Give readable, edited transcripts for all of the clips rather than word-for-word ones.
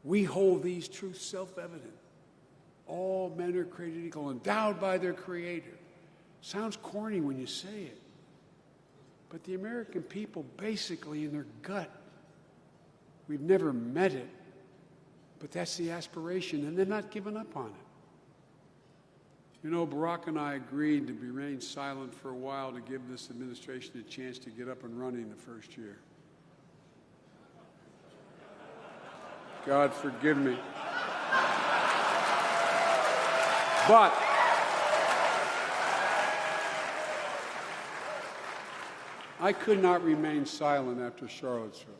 We hold these truths self-evident. All men are created equal, endowed by their Creator. Sounds corny when you say it. But the American people, basically, in their gut, we've never met it, but that's the aspiration, and they're not giving up on it. You know, Barack and I agreed to remain silent for a while to give this administration a chance to get up and running the first year. God forgive me. But I could not remain silent after Charlottesville.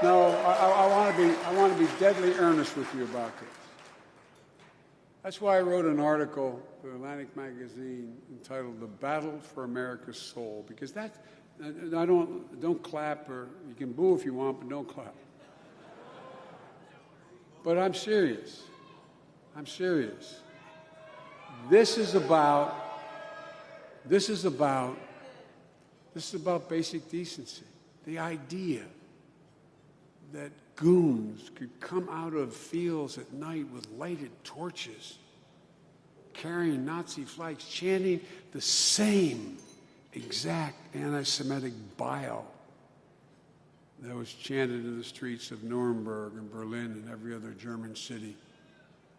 No, I want to be deadly earnest with you about this. That's why I wrote an article for Atlantic Magazine entitled "The Battle for America's Soul," because that don't clap, or you can boo if you want, but don't clap. But I'm serious. I'm serious. This is about basic decency. The idea that goons could come out of fields at night with lighted torches, carrying Nazi flags, chanting the same exact anti-Semitic bile that was chanted in the streets of Nuremberg and Berlin and every other German city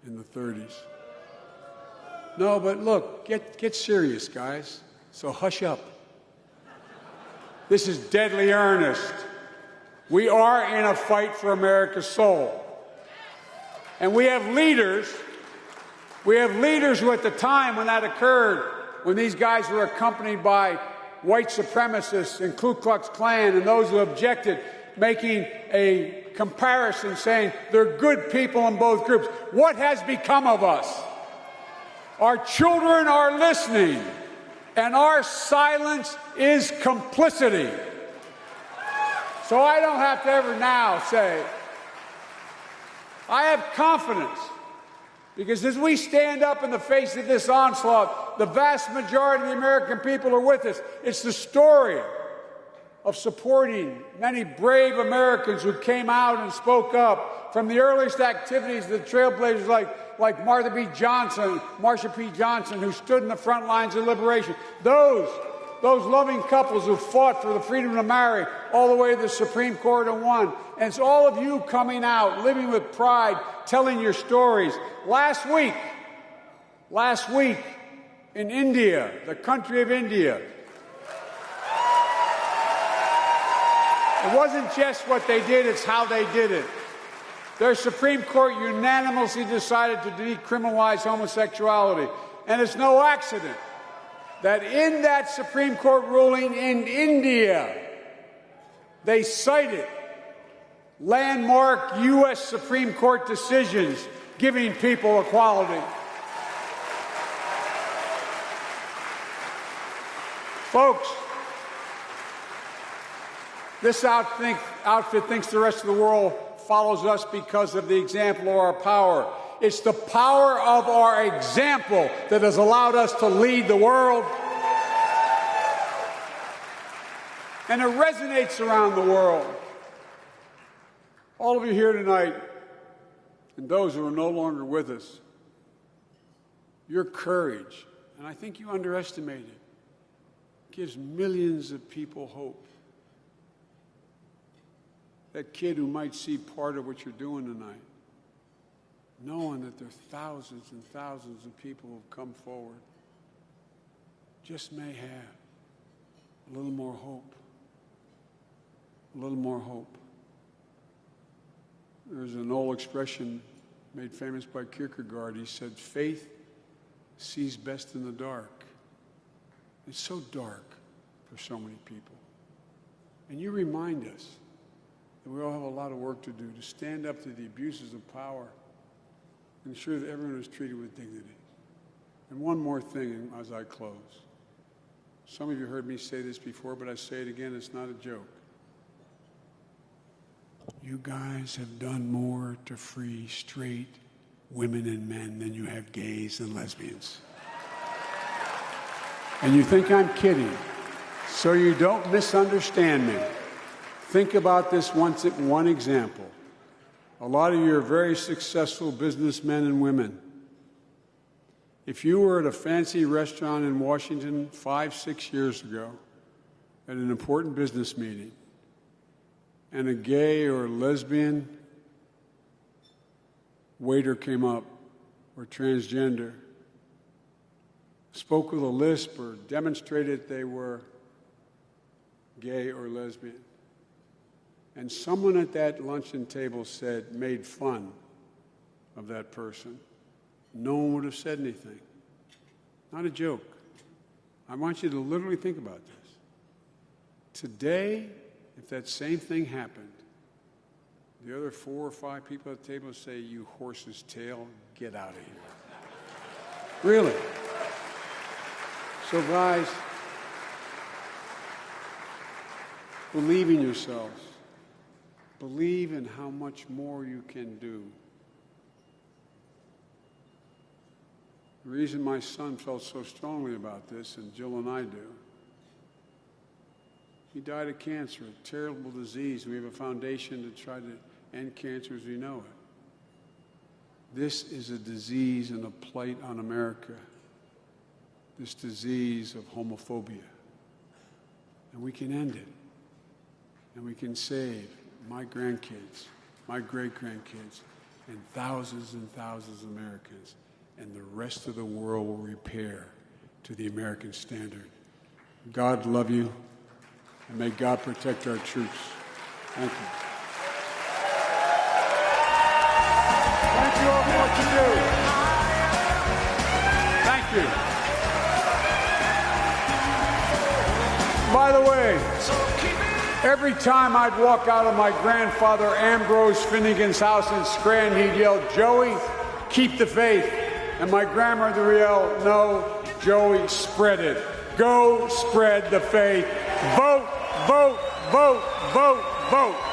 in the 30s. No, but look, get serious, guys. So hush up. This is deadly earnest. We are in a fight for America's soul. And we have leaders who at the time when that occurred, when these guys were accompanied by white supremacists and Ku Klux Klan and those who objected, making a comparison saying they're good people in both groups. What has become of us? Our children are listening, and our silence is complicity. So I don't have to ever now say, I have confidence, because as we stand up in the face of this onslaught, the vast majority of the American people are with us. It's the story of supporting many brave Americans who came out and spoke up, from the earliest activities of the trailblazers like Marsha P. Johnson, who stood in the front lines of liberation. Those loving couples who fought for the freedom to marry all the way to the Supreme Court and won. And it's all of you coming out, living with pride, telling your stories. Last week in India, the country of India, it wasn't just what they did, it's how they did it. Their Supreme Court unanimously decided to decriminalize homosexuality. And it's no accident that in that Supreme Court ruling in India, they cited landmark U.S. Supreme Court decisions giving people equality. Folks, this outfit thinks the rest of the world follows us because of the example of our power. It's the power of our example that has allowed us to lead the world. And it resonates around the world. All of you here tonight, and those who are no longer with us, your courage, and I think you underestimate it, gives millions of people hope. That kid who might see part of what you're doing tonight, knowing that there are thousands and thousands of people who have come forward, just may have a little more hope. A little more hope. There's an old expression made famous by Kierkegaard. He said, faith sees best in the dark. It's so dark for so many people. And you remind us that we all have a lot of work to do to stand up to the abuses of power and ensure that everyone is treated with dignity. And one more thing as I close. Some of you heard me say this before, but I say it again, it's not a joke. You guys have done more to free straight women and men than you have gays and lesbians. And you think I'm kidding, so you don't misunderstand me. Think about this one example. a lot of you are very successful businessmen and women. If you were at a fancy restaurant in Washington 5, 6 years ago at an important business meeting, and a gay or lesbian waiter came up, or transgender, spoke with a lisp or demonstrated they were gay or lesbian, and someone at that luncheon table made fun of that person, no one would have said anything. Not a joke. I want you to literally think about this. Today, if that same thing happened, the other 4 or 5 people at the table say, "You horse's tail, get out of here." Really. So guys, believe in yourselves. Believe in how much more you can do. The reason my son felt so strongly about this, and Jill and I do, he died of cancer, a terrible disease. We have a foundation to try to end cancer as we know it. This is a disease and a plight on America, this disease of homophobia. And we can end it. And we can save my grandkids, my great-grandkids, and thousands of Americans. And the rest of the world will repair to the American standard. God love you, and may God protect our troops. Thank you. Thank you all for what you do. Thank you. By the way, every time I'd walk out of my grandfather Ambrose Finnegan's house in Scranton, he'd yell, "Joey, keep the faith." And my grandmother would yell, "No, Joey, spread it. Go spread the faith. Vote, vote, vote, vote, vote."